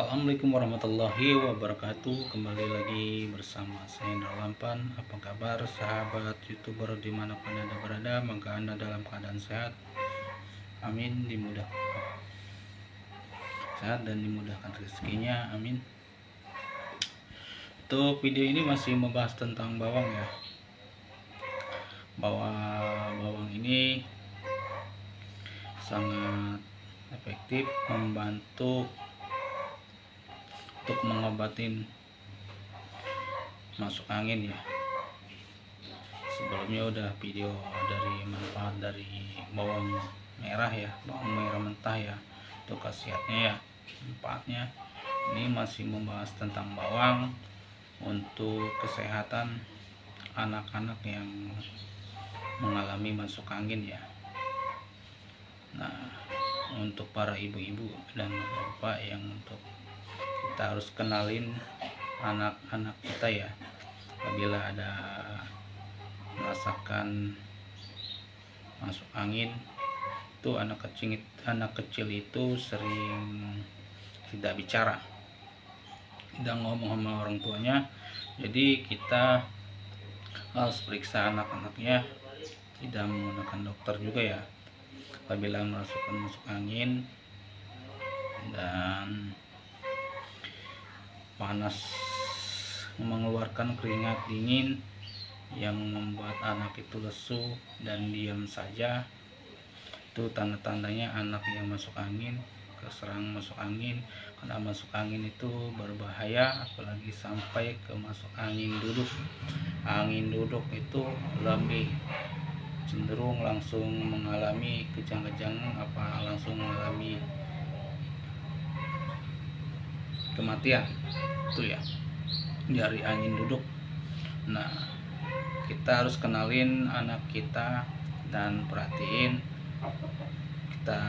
Assalamualaikum warahmatullahi wabarakatuh. Kembali lagi bersama saya Lampan. Apa kabar sahabat youtuber dimanapun anda berada? Semoga anda dalam keadaan sehat, amin. Sehat dan dimudahkan rezekinya, amin. Untuk video ini masih membahas tentang bawang ya, bahwa bawang ini sangat efektif membantu untuk mengobatin masuk angin ya. Sebelumnya udah video dari manfaat dari bawang merah ya, bawang merah mentah ya, untuk khasiatnya ya, manfaatnya. Ini masih membahas tentang bawang untuk kesehatan anak-anak yang mengalami masuk angin ya. Nah, untuk para ibu-ibu dan bapak yang untuk kita harus kenalin anak-anak kita ya, apabila ada merasakan masuk angin itu anak kecil itu sering tidak bicara, tidak ngomong sama orang tuanya. Jadi kita harus periksa anak-anaknya, tidak menggunakan dokter juga ya, apabila merasakan masuk angin dan panas, mengeluarkan keringat dingin yang membuat anak itu lesu dan diam saja. Itu tanda-tandanya anak yang masuk angin, keserang masuk angin. Karena masuk angin itu berbahaya, apalagi sampai ke masuk angin duduk. Angin duduk itu lebih cenderung langsung mengalami kejang-kejang, langsung mengalami kematian itu ya, dari angin duduk. Nah, kita harus kenalin anak kita dan perhatiin. Kita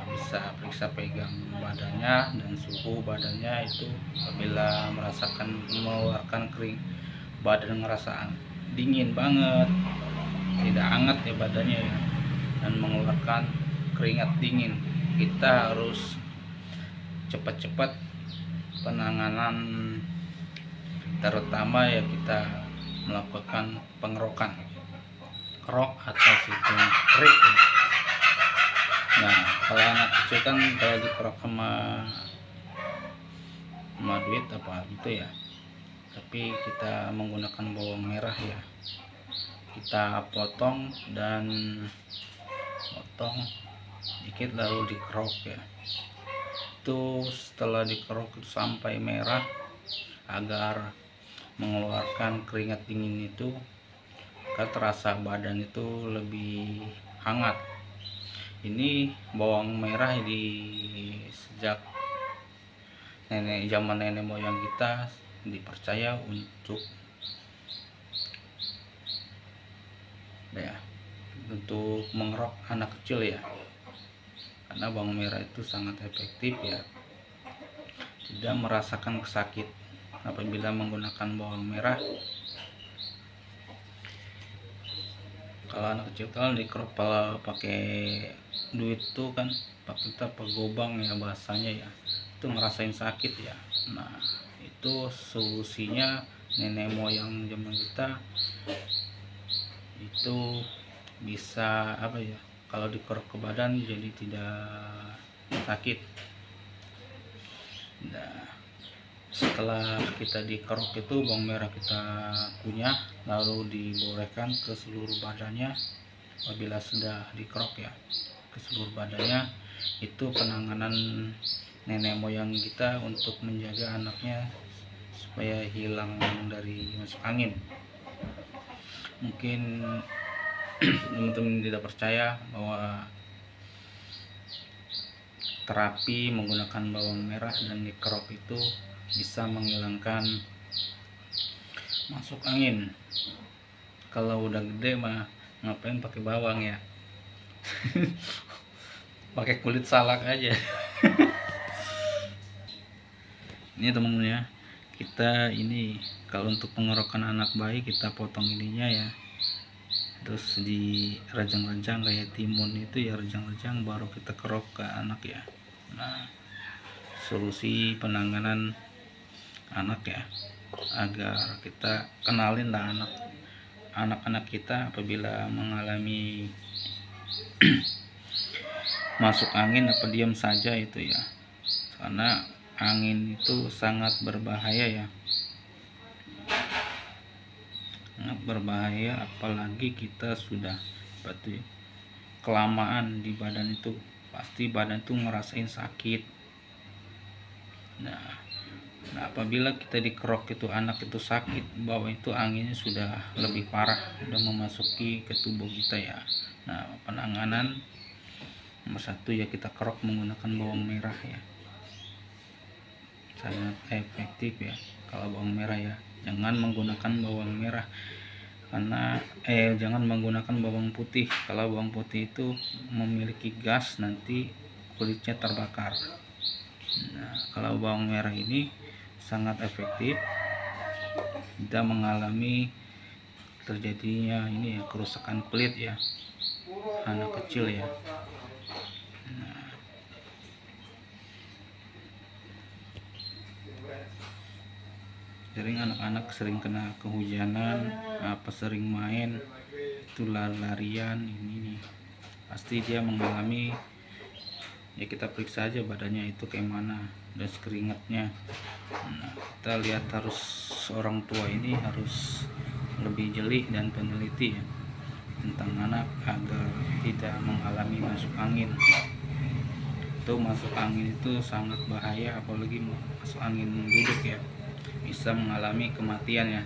bisa periksa pegang badannya dan suhu badannya itu, apabila merasakan mengeluarkan kering, badan ngerasa dingin banget, tidak hangat ya badannya ya, dan mengeluarkan keringat dingin, kita harus cepat-cepat penanganan, terutama ya kita melakukan pengerokan kerok atau sistem krik. Nah, kalau anak kecil kan kalau dikerok sama duit apa gitu ya, tapi kita menggunakan bawang merah ya, kita potong dikit lalu dikerok ya. Itu setelah dikerok sampai merah agar mengeluarkan keringat dingin itu, maka terasa badan itu lebih hangat. Ini bawang merah di sejak zaman nenek moyang kita dipercaya untuk mengerok anak kecil ya, karena bawang merah itu sangat efektif ya, tidak merasakan sakit apabila menggunakan bawang merah. Kalau anak kecil kan dikerok pakai duit tuh kan, pakai gobang ya bahasanya ya, itu ngerasain sakit ya. Nah, itu solusinya nenek moyang zaman kita itu bisa kalau dikerok ke badan jadi tidak sakit. Nah, setelah kita dikerok itu bawang merah kita kunyah lalu dibolehkan ke seluruh badannya. Apabila sudah dikerok ya ke seluruh badannya, itu penanganan nenek moyang kita untuk menjaga anaknya supaya hilang dari masuk angin. Mungkin teman-teman tidak percaya bahwa terapi menggunakan bawang merah dan dikerok itu bisa menghilangkan masuk angin. Kalau udah gede mah ngapain pakai bawang ya? Pakai kulit salak aja. Ini teman-teman ya, kita ini kalau untuk pengerokan anak bayi kita potong ininya ya, terus di rajang-rajang kayak timun itu ya, rajang-rajang baru kita kerok ke anak ya. Nah, solusi penanganan anak ya, agar kita kenalin lah anak-anak kita apabila mengalami masuk angin apa diam saja itu ya, karena angin itu sangat berbahaya ya, sangat berbahaya. Apalagi kita sudah kelamaan di badan itu, pasti badan itu ngerasain sakit. Nah apabila kita dikerok itu anak itu sakit, bahwa itu anginnya sudah lebih parah, sudah memasuki ke tubuh kita ya. Nah penanganan nomor 1 ya, kita kerok menggunakan bawang merah ya, sangat efektif ya kalau bawang merah ya. Jangan menggunakan bawang merah karena jangan menggunakan bawang putih. Kalau bawang putih itu memiliki gas, nanti kulitnya terbakar. Nah kalau bawang merah ini sangat efektif, tidak mengalami terjadinya ini ya, kerusakan kulit ya anak kecil ya. Nah, anak-anak sering kena kehujanan, sering main itu larian ini nih, pasti dia mengalami ya. Kita periksa aja badannya itu kayak mana dan keringatnya. Nah, kita lihat, harus orang tua ini harus lebih jeli dan peneliti ya tentang anak agar tidak mengalami masuk angin. Itu masuk angin itu sangat bahaya, apalagi masuk angin duduk ya, bisa mengalami kematian ya.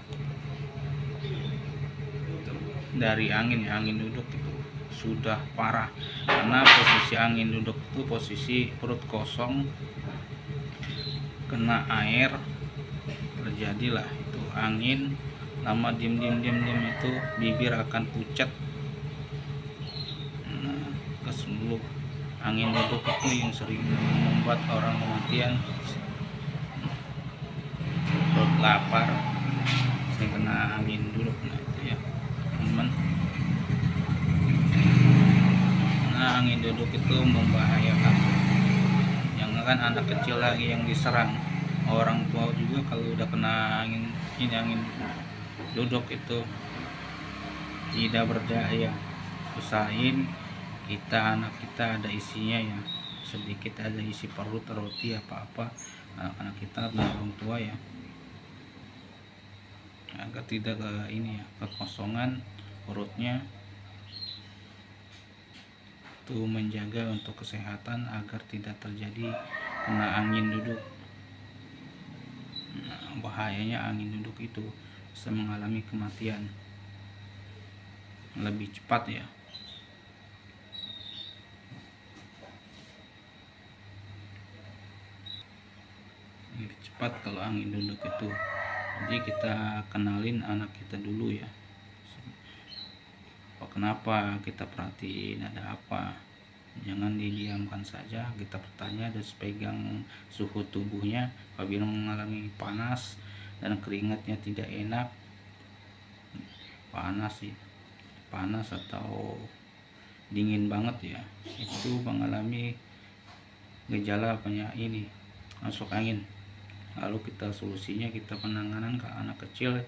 Dari angin ya, angin duduk itu sudah parah, karena posisi angin duduk itu posisi perut kosong, kena air, terjadilah itu angin lama diem itu bibir akan pucat. Nah, ke seluruh angin duduk itu yang sering membuat orang kematian, perut lapar, sering kena angin duduk. Nah itu ya teman. Nah angin duduk itu membahayakan, jangan anak kecil lagi yang diserang, orang tua juga kalau udah kena angin duduk itu tidak berdaya. Usahain anak kita ada isinya ya, sedikit ada isi perut, roti apa anak-anak kita dan orang tua ya, agar tidak kekosongan perutnya. Itu menjaga untuk kesehatan agar tidak terjadi kena angin duduk. Nah, bahayanya angin duduk itu bisa mengalami kematian lebih cepat ya. Lebih cepat kalau angin duduk itu. Jadi kita kenalin anak kita dulu ya, kenapa, kita perhatiin ada apa. Jangan didiamkan saja, kita bertanya dan pegang suhu tubuhnya. Apabila mengalami panas dan keringatnya tidak enak, panas atau dingin banget ya, itu mengalami gejala masuk angin. Lalu kita solusinya, kita penanganan ke anak kecil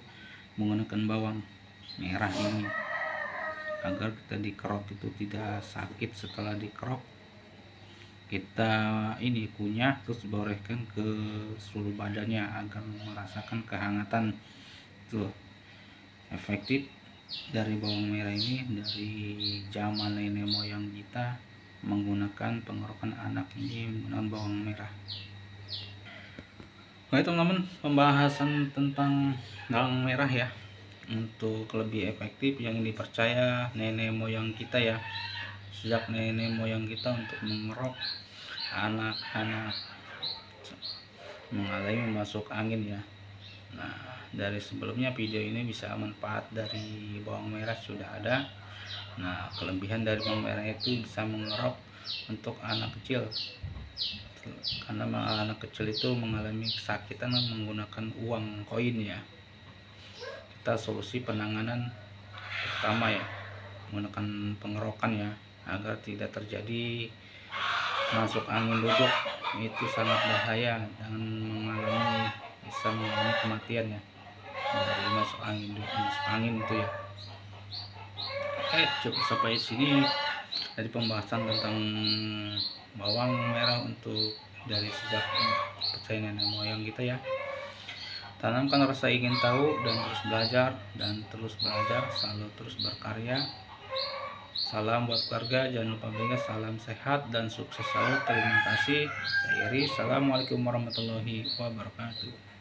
menggunakan bawang merah ini, agar kita dikerok itu tidak sakit. Setelah dikerok kita kunyah, terus borehkan ke seluruh badannya agar merasakan kehangatan. Itu efektif dari bawang merah ini, dari zaman nenek moyang kita menggunakan pengerokan anak ini menggunakan bawang merah. Baik teman-teman, pembahasan tentang bawang merah ya, untuk lebih efektif yang dipercaya nenek moyang kita ya, sejak nenek moyang kita untuk mengerok anak-anak mengalami masuk angin ya. Nah dari sebelumnya video ini bisa manfaat dari bawang merah sudah ada. Nah kelebihan dari bawang merah itu bisa mengerok untuk anak kecil, karena anak kecil itu mengalami kesakitan menggunakan uang koin ya. Kita solusi penanganan pertama ya, menggunakan pengerokan ya, agar tidak terjadi masuk angin duduk itu sangat bahaya dan bisa mengalami kematian ya, dari masuk angin itu ya. Oke, cukup sampai sini dari pembahasan tentang bawang merah untuk dari sejak percaya nenek moyang kita ya. Tanamkan rasa ingin tahu dan terus belajar, selalu terus berkarya. Salam buat keluarga, jangan lupa juga salam sehat dan sukses selalu. Terima kasih. Saya Iri. Assalamualaikum warahmatullahi wabarakatuh.